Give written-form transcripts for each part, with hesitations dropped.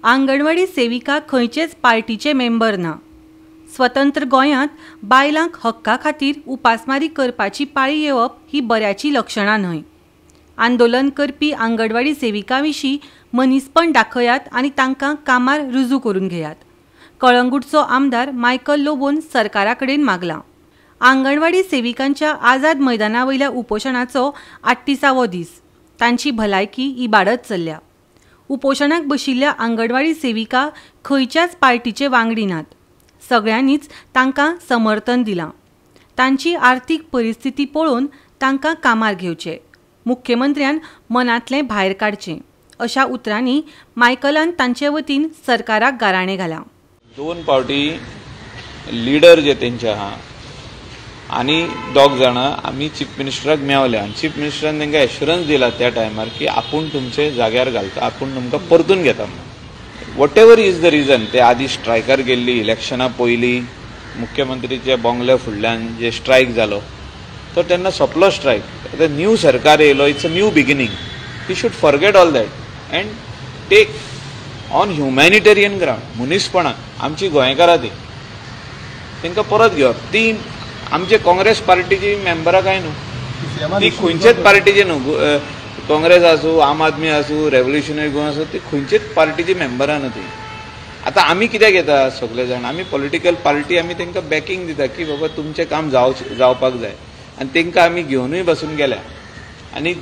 आंगणवाडी सेविका खंयचेच पार्टीचे मेंबर ना। स्वतंत्र गोंयांत बायलांक हक्का खातीर उपासमारी करपाची पाळी येवप ही बऱ्याची लक्षणां न्हय। आंदोलन करपी आंगणवाडी सेविकां विशीं मनीसपण दाखयात आनी तांकां कामार रुजू करून घेयात। कळंगूटचो आमदार मायकल लोबोन सरकारा कडेन मागला। आंगणवाडी सेविकांच्या आझाद मैदाना वयल्या उपोशणाचो 38वो दीस। तांची भलायकी इबाडत चल्ल्या। उपोशणाक बशिल्ल्या आंगणवाडी सेविका खंयच्याच पार्टीचे वांगडी नात। सगळ्यांनीच तांकां समर्थन दिलां। तांची आर्थीक परिस्थिती पळोवन तांकां कामार घेवचें, मुख्यमंत्र्यान मनांतलें भायर काडचें अशा उतरांनी मायकलान तांचे वतीन सरकाराक गाराणें घालां। दोन पावटी लिडर जे तेंचे आहा आनी दोग जाणां आमी चीफ मिनिस्टराक मेवले आनी चीफ मिनिस्टरान तांकां एश्युरन्स दिला त्या टायमार की आपूण तुमचे जाग्यार घालता, आपूण तुमकां परतून घेता। What ever is the region, ते आदी स्ट्रायकार गेल्ली इलेक्शना पयलीं मुख्यमंत्रीचे बंगले फुडल्यान जे स्ट्रायक जालो तो तेन्ना सोंपलो स्ट्रायक। आतां न्यू सरकार येयलो, it's a new beginning. We should forget all that and take on humanitarian ground मनीसपणान आमची गोंयकारां तांकां परत घेवप। ती आमचे काँग्रेस पार्टीची मेंबरां काय न्हू, ती खंयचेच पार्टीची न्हू। काँग्रेस आसूं, आम आदमी आसूं, रेव्होल्युशनरी गोवा आसूं, ती खंयचेच पार्टीची मेंबरां न्हू ती। आतां आमी कित्याक येता सगळे जाण, आमी पॉलिटिकल पार्टी आमी तांकां बॅकींग दिता की बाबा तुमचें काम जावपाक जाय आनी तांकां आमी घेवनूय बसून गेल्या। आनी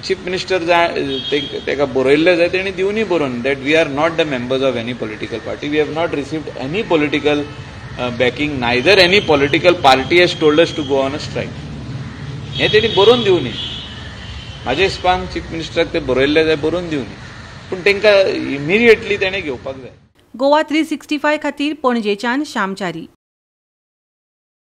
चीफ मिनिस्टर ताका बरयल्लें जाय तेणी दिवनूय बरोवन that we are not the members of any political party, we have not received any political backing, neither any political party has told us to go on a strike. हे तेणी बरोवन दिवनी। म्हाज्या हिसपान चीफ मिनिस्टराक ते बरयल्ले जाय बरोवन दिवनी, पूण तांकां इमिडिएटली तेणें घेवपाक जाय। गोवा 365 खातीर पणजेच्यान श्यामचारी।